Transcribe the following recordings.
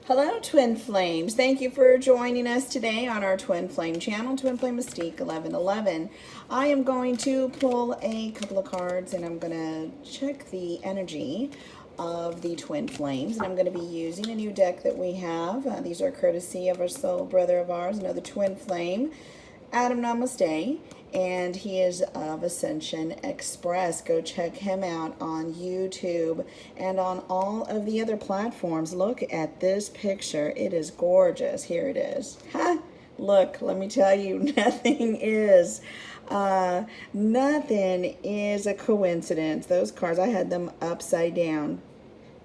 Hello, Twin Flames. Thank you for joining us today on our Twin Flame channel, Twin Flame Mystique 1111. I am going to pull a couple of cards and I'm going to check the energy of the Twin Flames. And I'm going to be using a new deck that we have. These are courtesy of a soul brother of ours, another Twin Flame, Adam Namaste. And he is of Ascension Express. Go check him out on YouTube and on all of the other platforms. Look at this picture. It is gorgeous. Here it is. Ha! Look, let me tell you, nothing is a coincidence. Those cards, I had them upside down.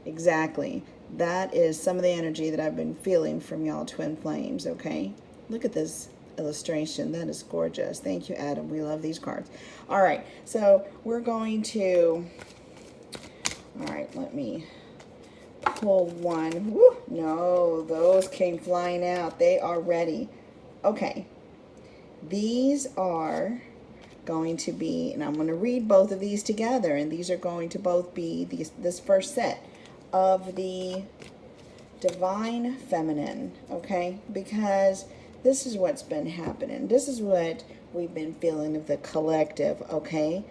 Exactly. That is some of the energy that I've been feeling from y'all Twin Flames, okay? Look at this illustration. That is gorgeous. Thank you, Adam. We love these cards. All right, so we're going to, all right, let me pull one. Woo, no, those came flying out. They are ready. Okay, these are going to be, and I'm going to read both of these together, and these are going to both be this first set of the Divine Feminine, okay, because this is what's been happening. This is what we've been feeling of the collective, okay?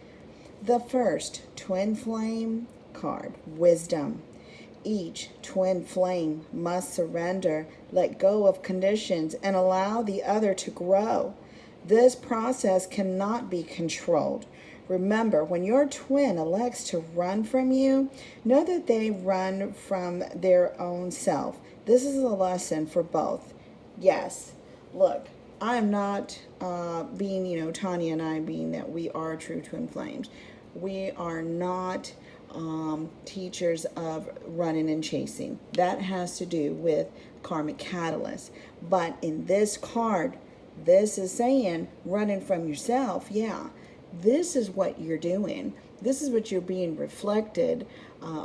The first Twin Flame card, Wisdom. Each Twin Flame must surrender, let go of conditions, and allow the other to grow. This process cannot be controlled. Remember, when your twin elects to run from you, know that they run from their own self. This is a lesson for both. Yes. Look, I'm not being, Tanya and I being that we are true Twin Flames. We are not teachers of running and chasing. That has to do with karmic catalyst. But in this card, this is saying running from yourself. Yeah, this is what you're doing. This is what you're being reflected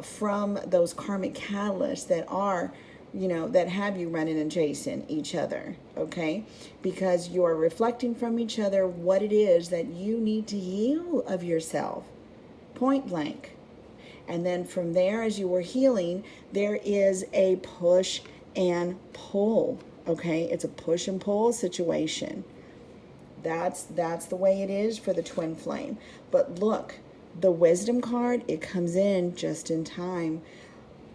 from those karmic catalysts that are that have you running and chasing each other, okay? Because you are reflecting from each other what it is that you need to heal of yourself, point blank. And then from there, as you were healing, there is a push and pull, okay? It's a push and pull situation. That's the way it is for the Twin Flame. But look, the Wisdom card, it comes in just in time.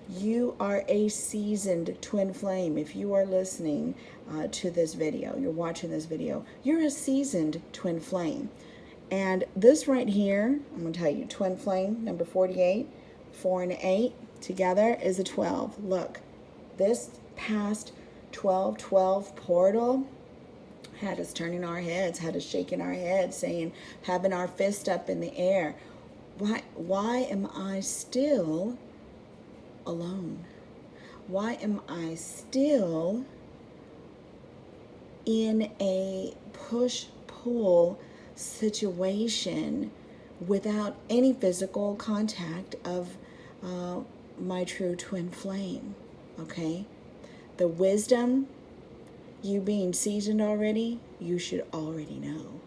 You are a seasoned Twin Flame. If you are listening to this video, you're watching this video, you're a seasoned Twin Flame. And this right here, I'm going to tell you, Twin Flame, number 48, 4 and 8, together is a 12. Look, this past 12-12 portal had us turning our heads, had us shaking our heads, saying, having our fist up in the air. Why am I still alone? Why am I still in a push-pull situation without any physical contact of my true Twin Flame? Okay? The Wisdom, you being seasoned already, you should already know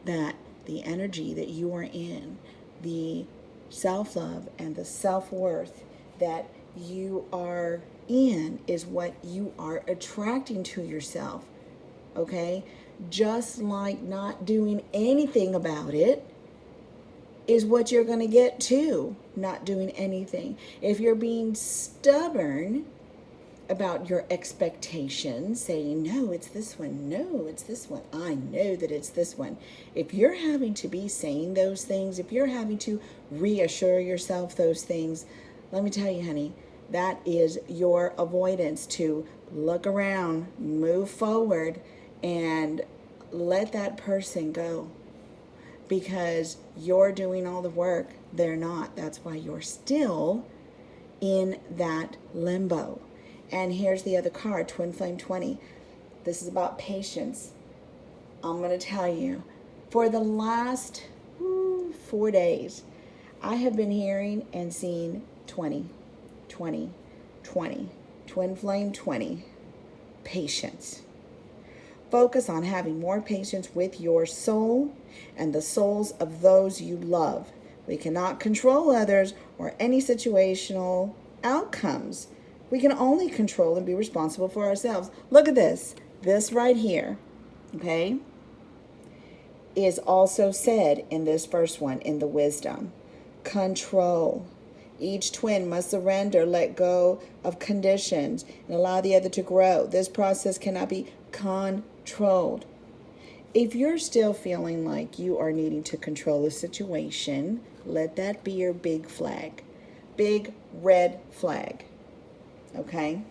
that the energy that you are in, the self-love and the self-worth that you are in is what you are attracting to yourself, okay? Just like not doing anything about it is what you're going to get too, not doing anything. If you're being stubborn about your expectations, saying, no, it's this one, no, it's this one, I know that it's this one. If you're having to be saying those things, if you're having to reassure yourself those things, let me tell you, honey, that is your avoidance to look around, move forward, and let that person go. Because you're doing all the work, they're not. That's why you're still in that limbo. And here's the other card, Twin Flame 20. This is about patience. I'm going to tell you, for the last 4 days, I have been hearing and seeing 20, 20, 20, Twin Flame 20, patience. Focus on having more patience with your soul and the souls of those you love. We cannot control others or any situational outcomes. We can only control and be responsible for ourselves. Look at this. This right here, okay, is also said in this first one, in the wisdom. Control. Each twin must surrender, let go of conditions, and allow the other to grow. This process cannot be controlled. If you're still feeling like you are needing to control the situation, let that be your big flag. Big red flag. Okay?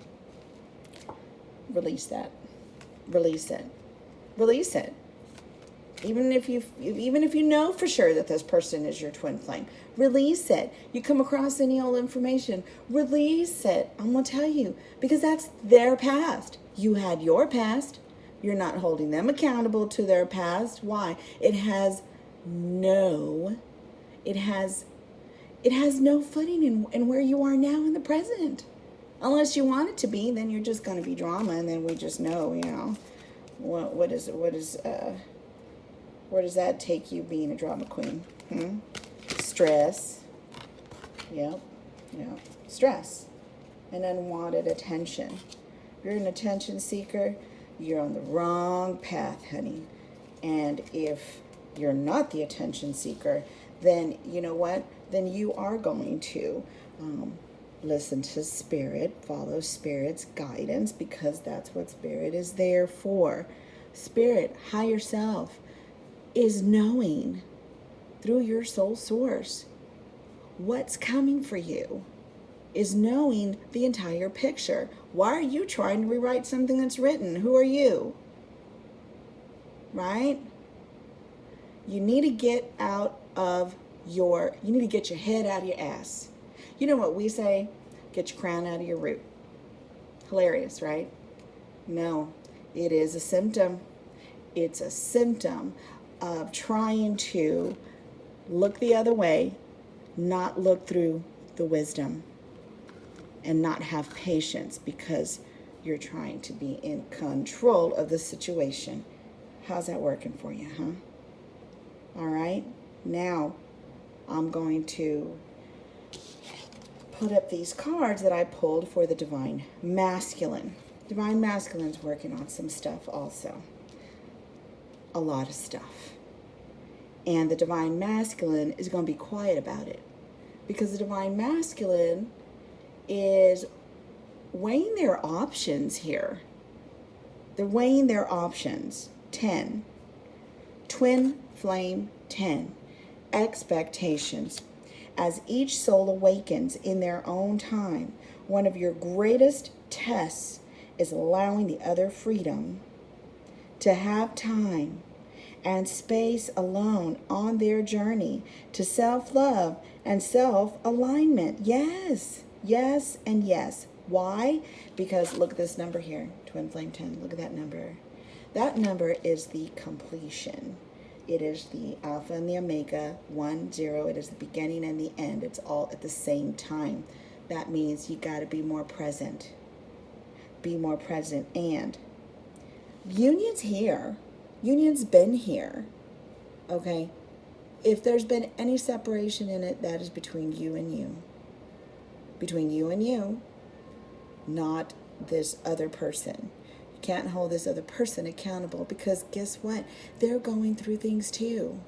Release that. Release it. Release it. Even if you know for sure that this person is your twin flame, release it. You come across any old information, release it. I'm going to tell you, because that's their past. You had your past. You're not holding them accountable to their past. Why? It has no footing in where you are now in the present. Unless you want it to be, then you're just going to be drama, and then we just know, where does that take you being a drama queen? Stress. Yep. Stress. And unwanted attention. If you're an attention seeker, you're on the wrong path, honey. And if you're not the attention seeker, then you know what? Then you are going to listen to Spirit, follow Spirit's guidance, because that's what Spirit is there for. Spirit, higher self, is knowing through your soul source what's coming for you, is knowing the entire picture. Why are you trying to rewrite something that's written? Who are you? Right? You need to get you need to get your head out of your ass. You know what we say? Get your crown out of your root. Hilarious, right? No, it is a symptom. It's a symptom of trying to look the other way, not look through the wisdom, and not have patience because you're trying to be in control of the situation. How's that working for you, huh? All right. Now, I'm going to put up these cards that I pulled for the Divine Masculine. Divine Masculine's working on some stuff also. A lot of stuff. And the Divine Masculine is going to be quiet about it, because the Divine Masculine is weighing their options here. They're weighing their options. 10. Twin Flame 10. Expectations. As each soul awakens in their own time, one of your greatest tests is allowing the other freedom to have time and space alone on their journey to self-love and self-alignment. Yes, yes, and yes. Why? Because look at this number here, Twin Flame 10. Look at that number. That number is the completion. It is the Alpha and the Omega, 1, 0. It is the beginning and the end. It's all at the same time. That means you got to be more present. Be more present. And union's here. Union's been here. Okay? If there's been any separation in it, that is between you and you. Between you and you, not this other person. You can't hold this other person accountable, because guess what? They're going through things too.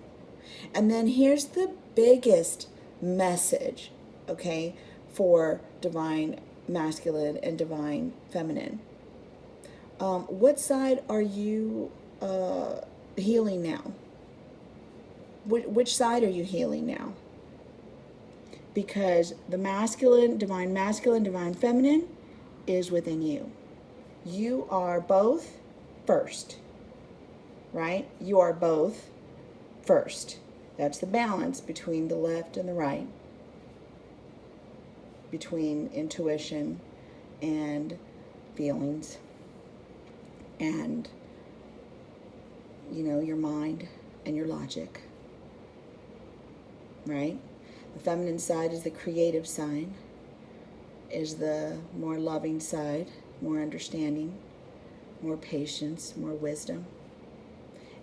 And then here's the biggest message, okay, for Divine Masculine and Divine Feminine. What side are you healing now? Which side are you healing now? Because the masculine, Divine Feminine is within you. You are both first, right? You are both first. That's the balance between the left and the right, between intuition and feelings and, your mind and your logic, right? The feminine side is the creative side, is the more loving side, more understanding, more patience, more wisdom.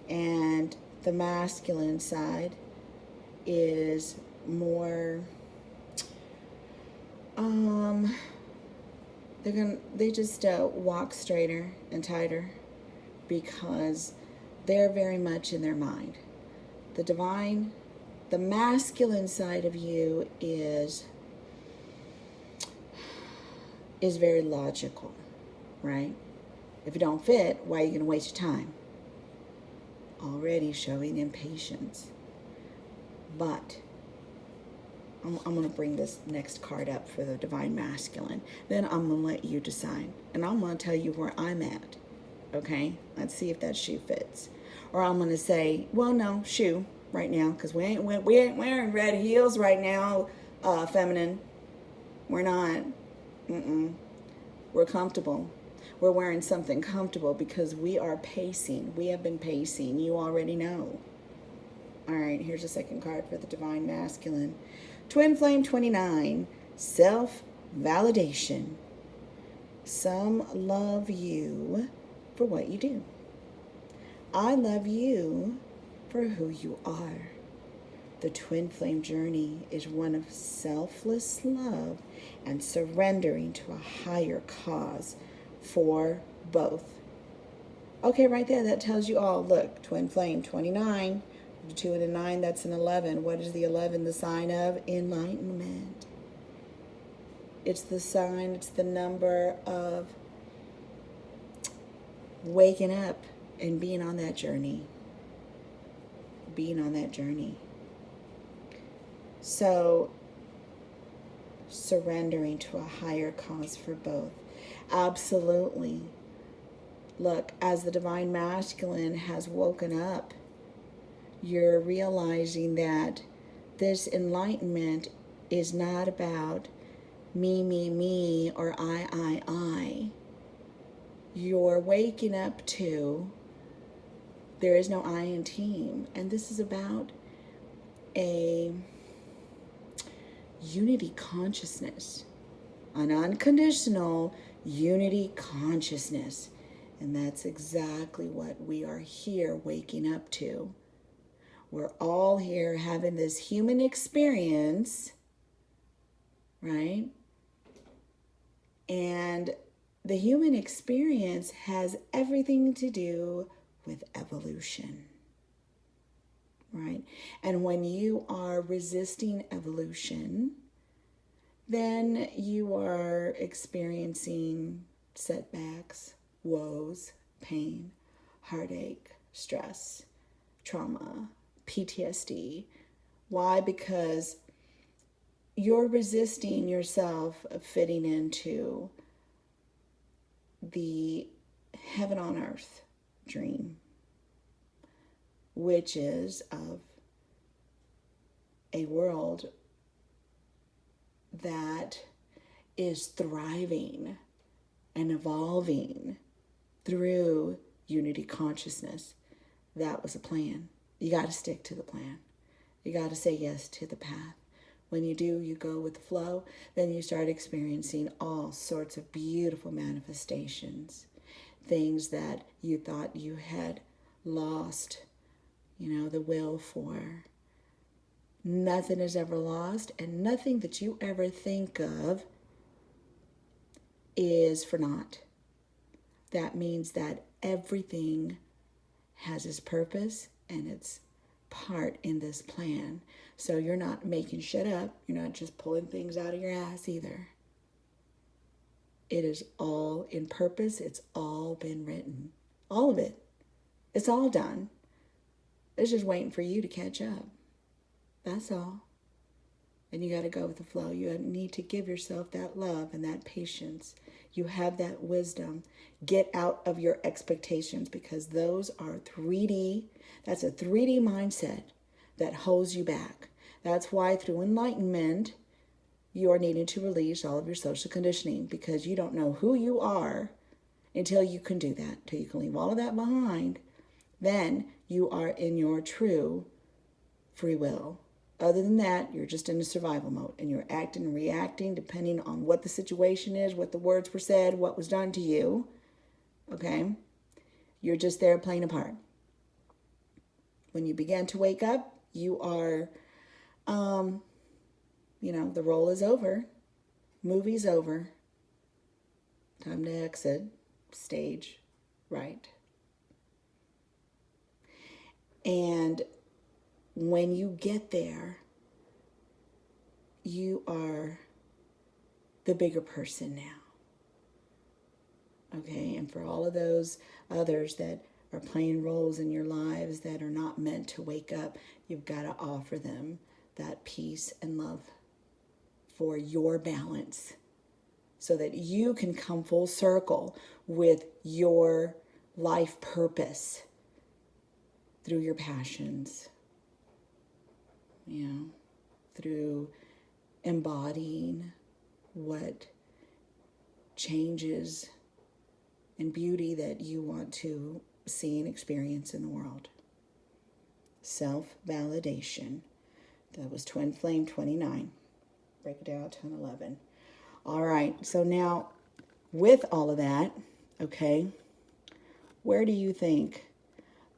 And the masculine side is more They just walk straighter and tighter because they're very much in their mind. The divine, the masculine side of you is very logical, right? If you don't fit, why are you going to waste your time? Already showing impatience. But I'm going to bring this next card up for the divine masculine. Then I'm going to let you decide. And I'm going to tell you where I'm at. Okay? Let's see if that shoe fits. Or I'm going to say, well, no, shoe right now, because we ain't wearing red heels right now, feminine. We're not. We're comfortable. We're wearing something comfortable because we are pacing. We have been pacing. You already know. All right, here's a second card for the divine masculine. Twin Flame 29, self-validation. Some love you for what you do. I love you for who you are. The twin flame journey is one of selfless love and surrendering to a higher cause for both. Okay, right there, that tells you all. Look, twin flame 29, 2 and a 9, that's an 11. What is the 11? The sign of enlightenment. It's the sign, it's the number of waking up and being on that journey. Being on that journey. So, surrendering to a higher cause for both. Absolutely. Look, as the divine masculine has woken up, you're realizing that this enlightenment is not about me, or I. You're waking up to there is no I in team. And this is about a unity consciousness, an unconditional unity consciousness. And that's exactly what we are here waking up to. We're all here having this human experience, right? And the human experience has everything to do with evolution, right? And when you are resisting evolution, then you are experiencing setbacks, woes, pain, heartache, stress, trauma, PTSD. Why? Because you're resisting yourself fitting into the heaven on earth dream, which is of a world that is thriving and evolving through unity consciousness. That was a plan. You got to stick to the plan. You got to say yes to the path. When you do, you go with the flow, then you start experiencing all sorts of beautiful manifestations, things that you thought you had lost, the will for. Nothing is ever lost, and nothing that you ever think of is for naught. That means that everything has its purpose and its part in this plan. So you're not making shit up. You're not just pulling things out of your ass either. It is all in purpose. It's all been written. All of it. It's all done. It's just waiting for you to catch up. That's all. And you got to go with the flow. You need to give yourself that love and that patience. You have that wisdom. Get out of your expectations, because those are 3D. That's a 3D mindset that holds you back. That's why through enlightenment, you are needing to release all of your social conditioning, because you don't know who you are until you can do that, until you can leave all of that behind. Then you are in your true free will. Other than that, you're just in a survival mode, and you're acting and reacting depending on what the situation is, what the words were said, what was done to you. Okay? You're just there playing a part. When you begin to wake up, you are, the role is over. Movie's over. Time to exit stage right. And when you get there, you are the bigger person now. Okay, and for all of those others that are playing roles in your lives that are not meant to wake up, you've got to offer them that peace and love for your balance so that you can come full circle with your life purpose through your passions, through embodying what changes and beauty that you want to see and experience in the world. Self-validation. That was Twin Flame 29. Break it down, 10, 11. All right, so now with all of that, okay, where do you think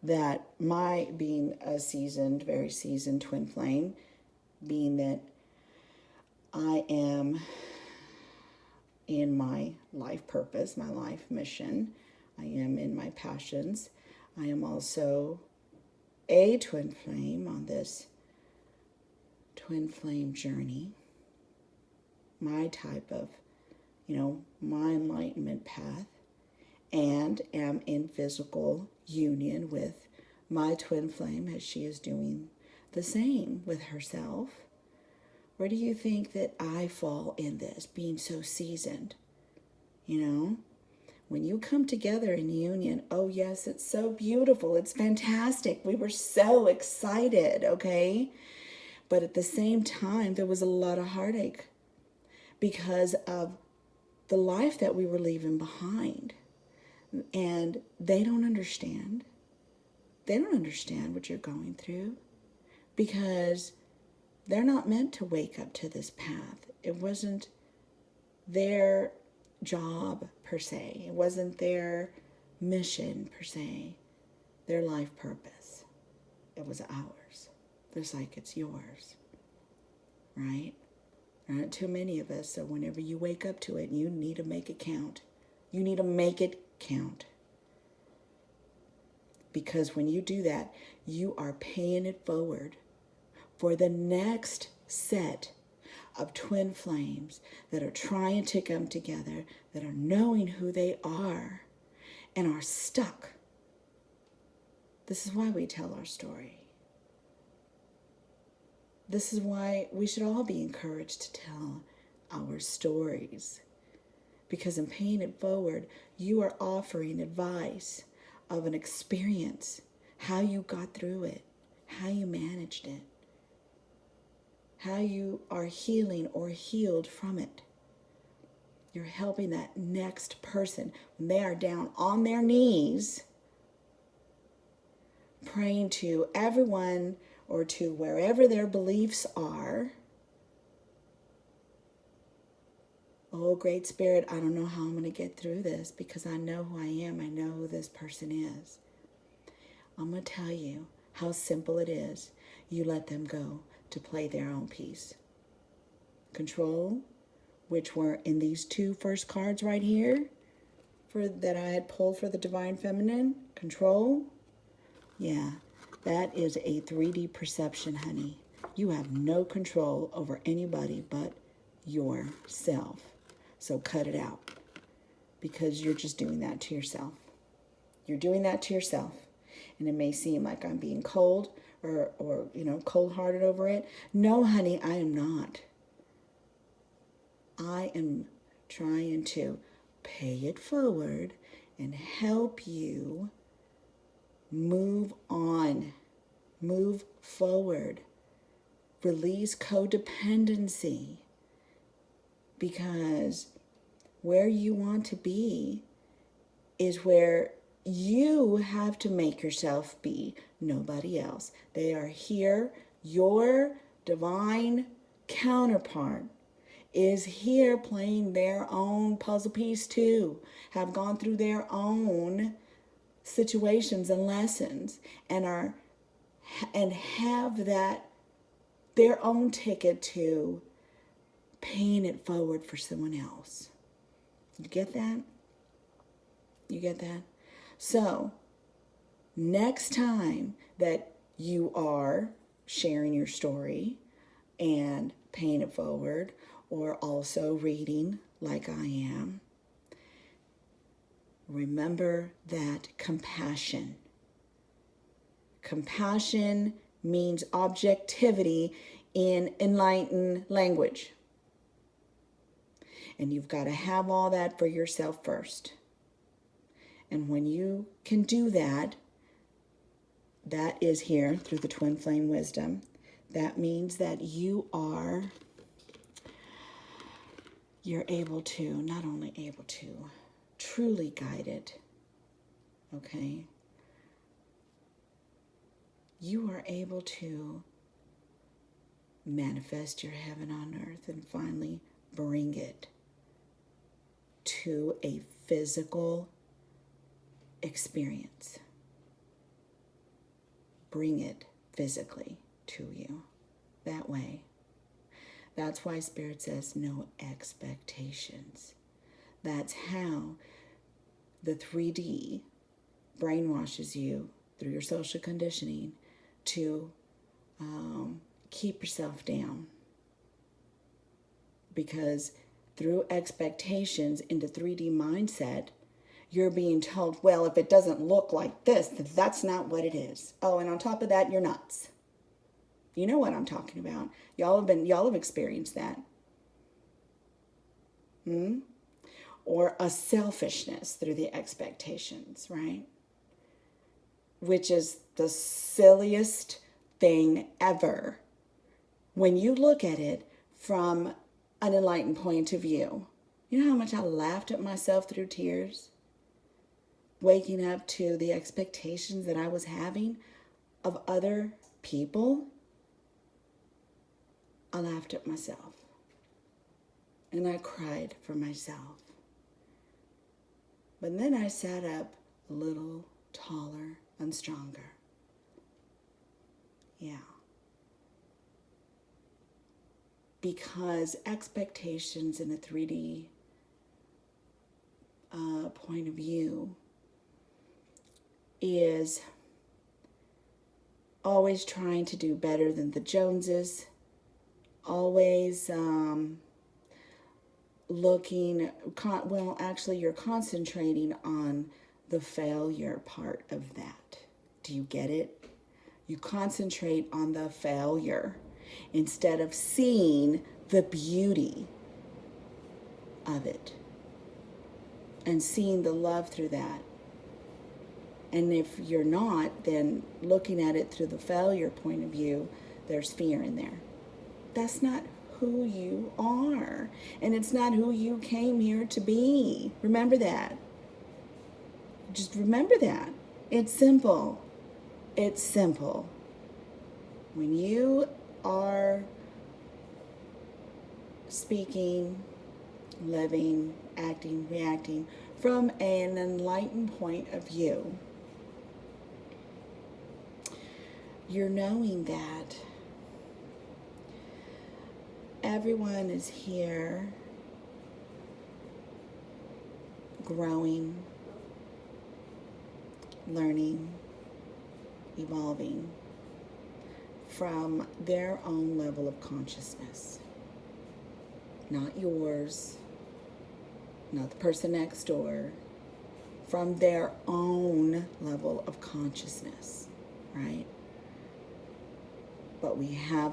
that my being a seasoned, very seasoned Twin Flame, being that I am in my life purpose, my life mission, I am in my passions, I am also a Twin Flame on this Twin Flame journey, my type of, my enlightenment path, and am in physical union with my Twin Flame as she is doing the same with herself. Where do you think that I fall in this, being so seasoned? When you come together in union, oh yes, it's so beautiful. It's fantastic. We were so excited, okay? But at the same time, there was a lot of heartache because of the life that we were leaving behind. And they don't understand. They don't understand what you're going through because they're not meant to wake up to this path. It wasn't their job per se. It wasn't their mission per se. Their life purpose. It was ours. Just like it's yours. Right? There aren't too many of us, so whenever you wake up to it, you need to make it count. You need to make it count. Because when you do that, you are paying it forward for the next set of twin flames that are trying to come together, that are knowing who they are and are stuck. This is why we tell our story. This is why we should all be encouraged to tell our stories. Because in paying it forward, you are offering advice of an experience, how you got through it, how you managed it, how you are healing or healed from it. You're helping that next person when they are down on their knees, praying to everyone or to wherever their beliefs are. Oh, Great Spirit, I don't know how I'm going to get through this because I know who I am. I know who this person is. I'm going to tell you how simple it is. You let them go to play their own piece. Control, which were in these two first cards right here that I had pulled for the Divine Feminine. Control, yeah, that is a 3D perception, honey. You have no control over anybody but yourself. So cut it out because you're just doing that to yourself. You're doing that to yourself. And it may seem like I'm being cold or cold-hearted over it. No, honey, I am not. I am trying to pay it forward and help you move on, move forward, release codependency, because where you want to be is where you have to make yourself be, nobody else. They are here. Your divine counterpart is here playing their own puzzle piece too, have gone through their own situations and lessons and have that their own ticket to paying it forward for someone else. You get that? You get that? So, next time that you are sharing your story and paying it forward, or also reading like I am, remember that compassion. Compassion means objectivity in enlightened language. And you've got to have all that for yourself first. And when you can do that, that is here through the twin flame wisdom. That means that you're not only able to, truly guided, okay? You are able to manifest your heaven on earth and finally bring it to a physical experience. Bring it physically to you that way. That's why Spirit says no expectations. That's how the 3D brainwashes you through your social conditioning to keep yourself down. Because through expectations into 3D mindset, you're being told, well, if it doesn't look like this, then that's not what it is. Oh, and on top of that, you're nuts. You know what I'm talking about. Y'all have experienced that. Or a selfishness through the expectations, right? Which is the silliest thing ever. When you look at it from an enlightened point of view, you know how much I laughed at myself through tears? Waking up to the expectations that I was having of other people. I laughed at myself. And I cried for myself. But then I sat up a little taller and stronger. Yeah. Because expectations in a 3D point of view is always trying to do better than the Joneses, always you're concentrating on the failure part of that. Do you get it? You concentrate on the failure instead of seeing the beauty of it and seeing the love through that. And if you're not, then looking at it through the failure point of view, there's fear in there. That's not who you are. And it's not who you came here to be. Remember that. Just remember that. It's simple. It's simple. When you are speaking, living, acting, reacting from an enlightened point of view, you're knowing that everyone is here growing, learning, evolving from their own level of consciousness. Not yours, not the person next door, from their own level of consciousness, right? But we have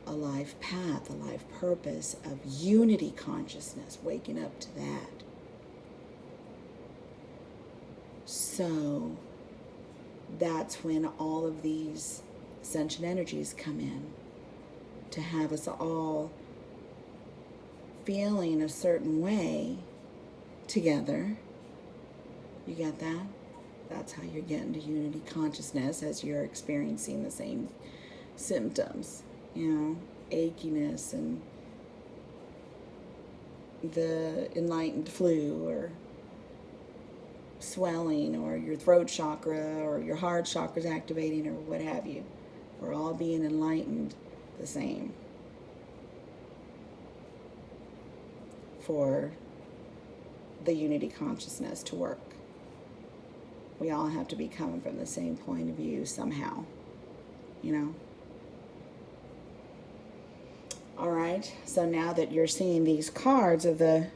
a life path, a life purpose of unity consciousness, waking up to that. So that's when all of these ascension energies come in to have us all feeling a certain way together. You get that? That's how you're getting to unity consciousness as you're experiencing the same symptoms, achiness and the enlightened flu or swelling or your throat chakra or your heart chakra's activating or what have you. We're all being enlightened the same for the unity consciousness to work. We all have to be coming from the same point of view somehow, you know. All right, so now that you're seeing these cards of the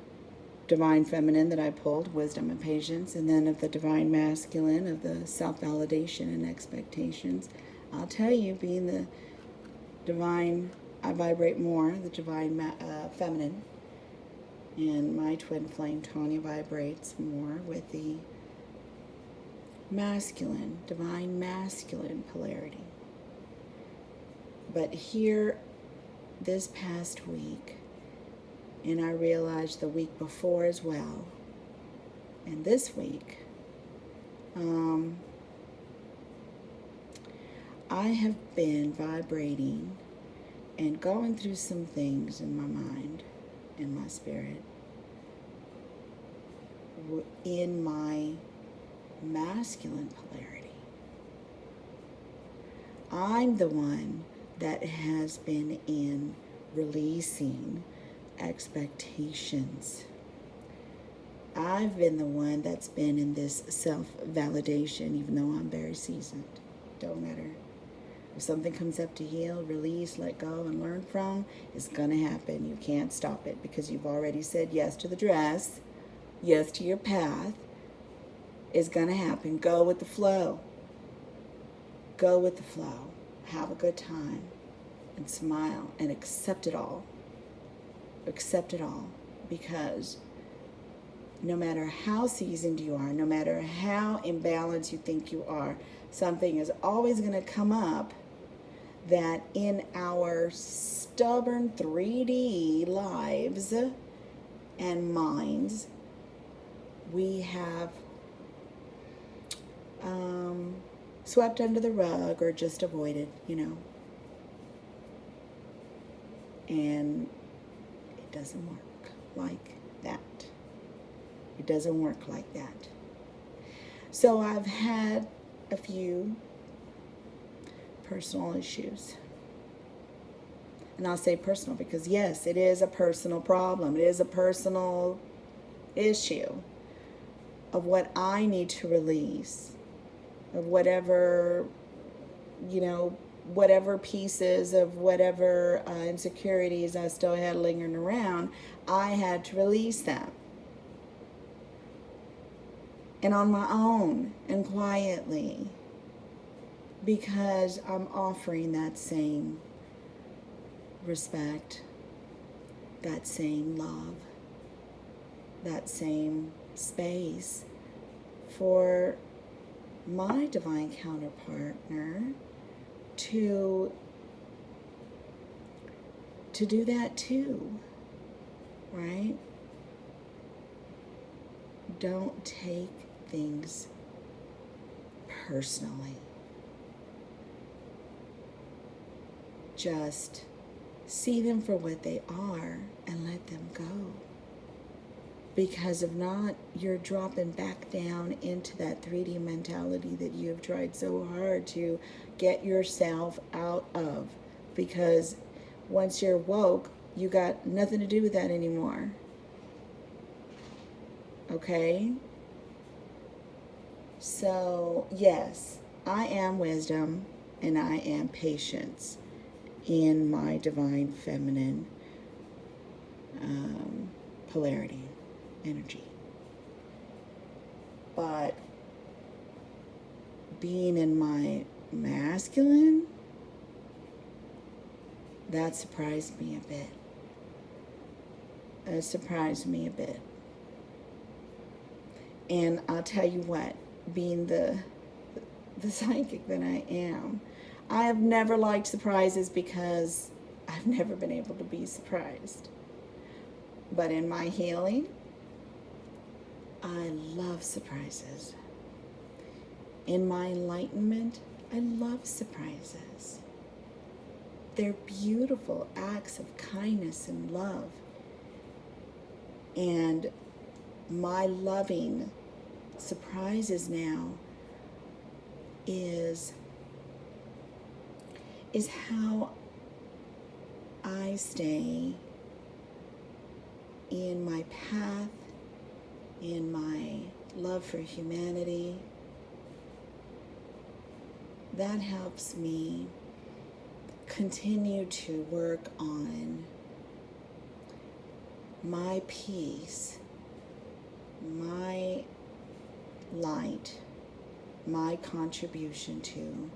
Divine Feminine that I pulled, Wisdom and Patience, and then of the Divine Masculine, of the self-validation and expectations, I'll tell you, being the Divine, I vibrate more, the Divine Feminine, and my twin flame, Tanya, vibrates more with the masculine, Divine Masculine polarity. But here, this past week, and I realized the week before as well, and this week, I have been vibrating and going through some things in my mind, in my spirit, in my masculine polarity. I'm the one that has been in releasing expectations. I've been the one that's been in this self-validation, even though I'm very seasoned. Don't matter. If something comes up to heal, release, let go, and learn from, it's going to happen. You can't stop it because you've already said yes to the dress, yes to your path. It's going to happen. Go with the flow. Go with the flow. Have a good time and smile and accept it all. Accept it all, because no matter how seasoned you are, no matter how imbalanced you think you are, something is always going to come up that in our stubborn 3D lives and minds, we have swept under the rug or just avoided, you know. And it doesn't work like that. It doesn't work like that. So I've had a few personal issues. And I'll say personal because, yes, it is a personal problem. It is a personal issue of what I need to release, of whatever, you know, whatever pieces of whatever insecurities I still had lingering around, I had to release them. And on my own and quietly, because I'm offering that same respect, that same love, that same space for my divine counterpartner to do that too, right? Don't take things personally. Just see them for what they are and let them go. Because if not, you're dropping back down into that 3D mentality that you have tried so hard to get yourself out of. Because once you're woke, you got nothing to do with that anymore. Okay? So, yes, I am wisdom and I am patience in my divine feminine polarity, energy. But being in my masculine, that surprised me a bit. It surprised me a bit. And I'll tell you what, being the psychic that I am, I have never liked surprises because I've never been able to be surprised. But in my healing, I love surprises. In my enlightenment, I love surprises. They're beautiful acts of kindness and love. And my loving surprises now is how I stay in my path in my love for humanity. That helps me continue to work on my peace, my light, my contribution to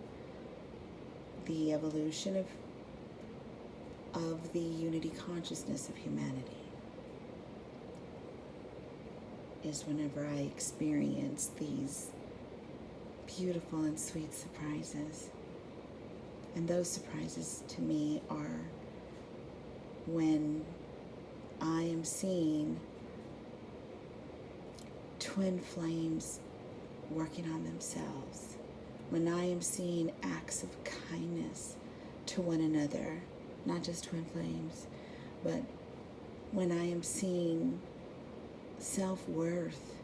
the evolution of the unity consciousness of humanity is whenever I experience these beautiful and sweet surprises. And those surprises to me are when I am seeing twin flames working on themselves, when I am seeing acts of kindness to one another, not just twin flames, but when I am seeing self-worth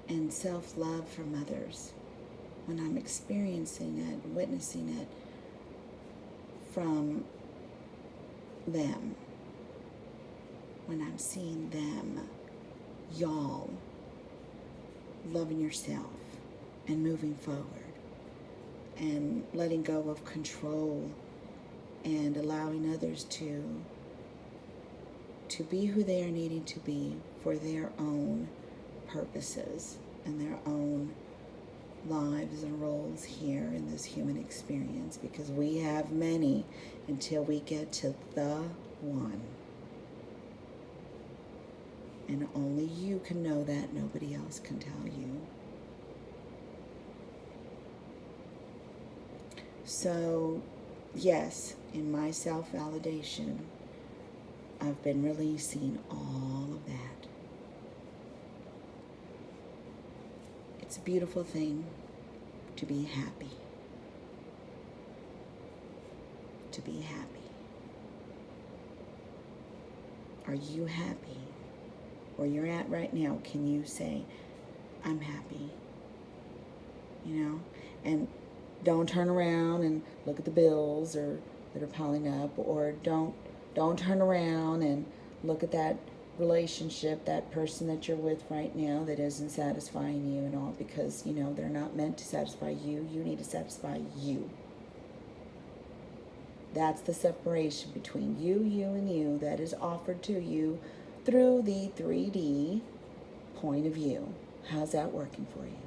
and self-love from others, when I'm experiencing it, witnessing it from them, when I'm seeing them, y'all, loving yourself and moving forward and letting go of control and allowing others to be who they are needing to be for their own purposes and their own lives and roles here in this human experience, because we have many until we get to the one. And only you can know that. Nobody else can tell you. So, yes, in my self-validation, I've been releasing all of that. It's a beautiful thing to be happy. To be happy. Are you happy? Where you're at right now, can you say, I'm happy? You know? And don't turn around and look at the bills that are piling up, or don't turn around and look at that relationship, that person that you're with right now that isn't satisfying you and all, because, you know, they're not meant to satisfy you. You need to satisfy you. That's the separation between you, and you that is offered to you through the 3D point of view. How's that working for you?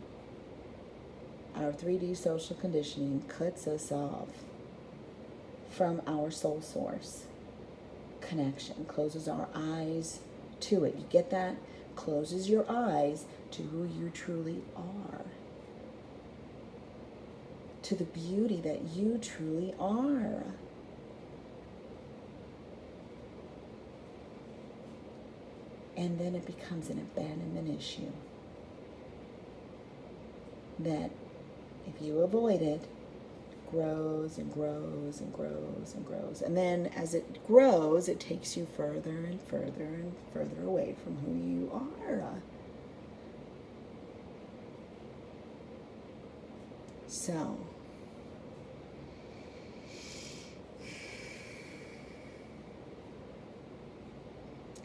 Our 3D social conditioning cuts us off from our soul source connection, closes our eyes to it. You get that? Closes your eyes to who you truly are, to the beauty that you truly are. And then it becomes an abandonment issue that, if you avoid it, grows and grows and grows and grows. And then as it grows, it takes you further and further and further away from who you are. So,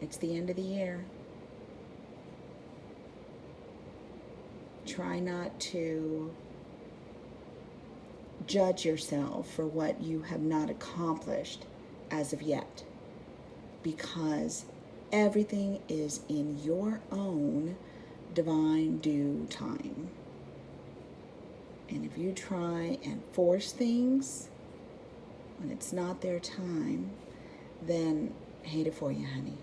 it's the end of the year. Try not to judge yourself for what you have not accomplished as of yet, because everything is in your own divine due time. And if you try and force things when it's not their time, then hate it for you, honey.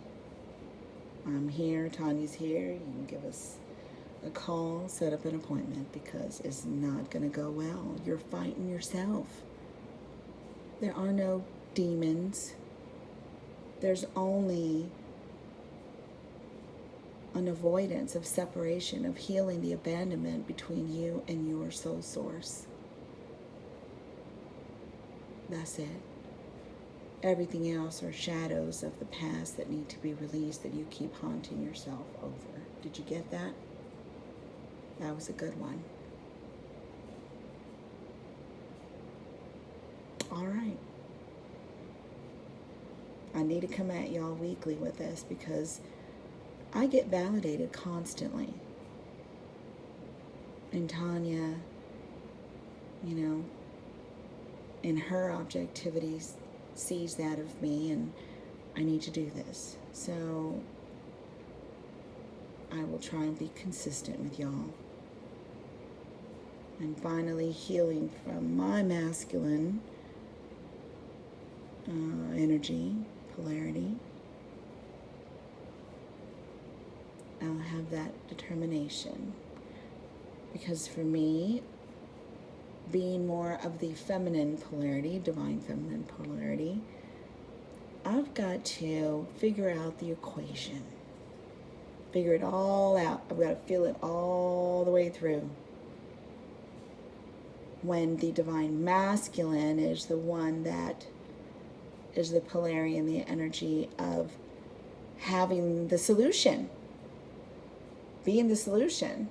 I'm here, Tanya's here. You can give us a call, set up an appointment, because it's not going to go well. You're fighting yourself. There are no demons. There's only an avoidance of separation, of healing the abandonment between you and your soul source. That's it. Everything else are shadows of the past that need to be released, that you keep haunting yourself over. Did you get that? That was a good one. All right. I need to come at y'all weekly with this, because I get validated constantly. And Tanya, you know, in her objectivity sees that of me, and I need to do this. So I will try and be consistent with y'all. I'm finally healing from my masculine energy, polarity. I'll have that determination. Because for me, being more of the feminine polarity, divine feminine polarity, I've got to figure out the equation. Figure it all out. I've got to feel it all the way through. When the divine masculine is the one that is the polarity and the energy of having the solution, being the solution,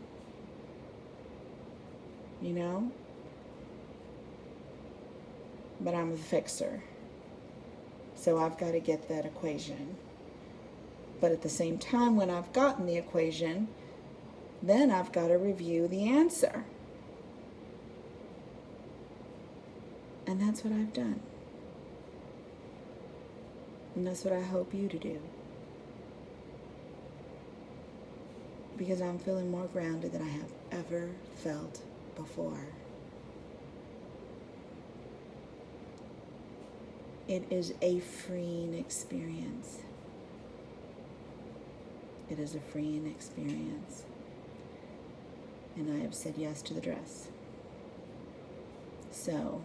you know? But I'm the fixer. So I've got to get that equation. But at the same time, when I've gotten the equation, then I've got to review the answer. And that's what I've done. And that's what I hope you to do. Because I'm feeling more grounded than I have ever felt before. It is a freeing experience. It is a freeing experience. And I have said yes to the dress. So,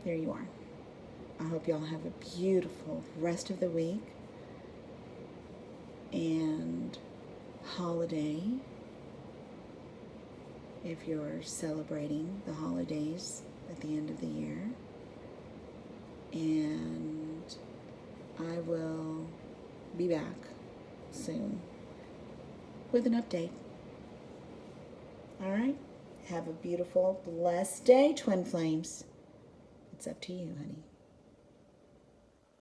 there you are. I hope y'all have a beautiful rest of the week and holiday. If you're celebrating the holidays at the end of the year. And I will be back soon with an update. All right? Have a beautiful, blessed day, Twin Flames. It's up to you, honey.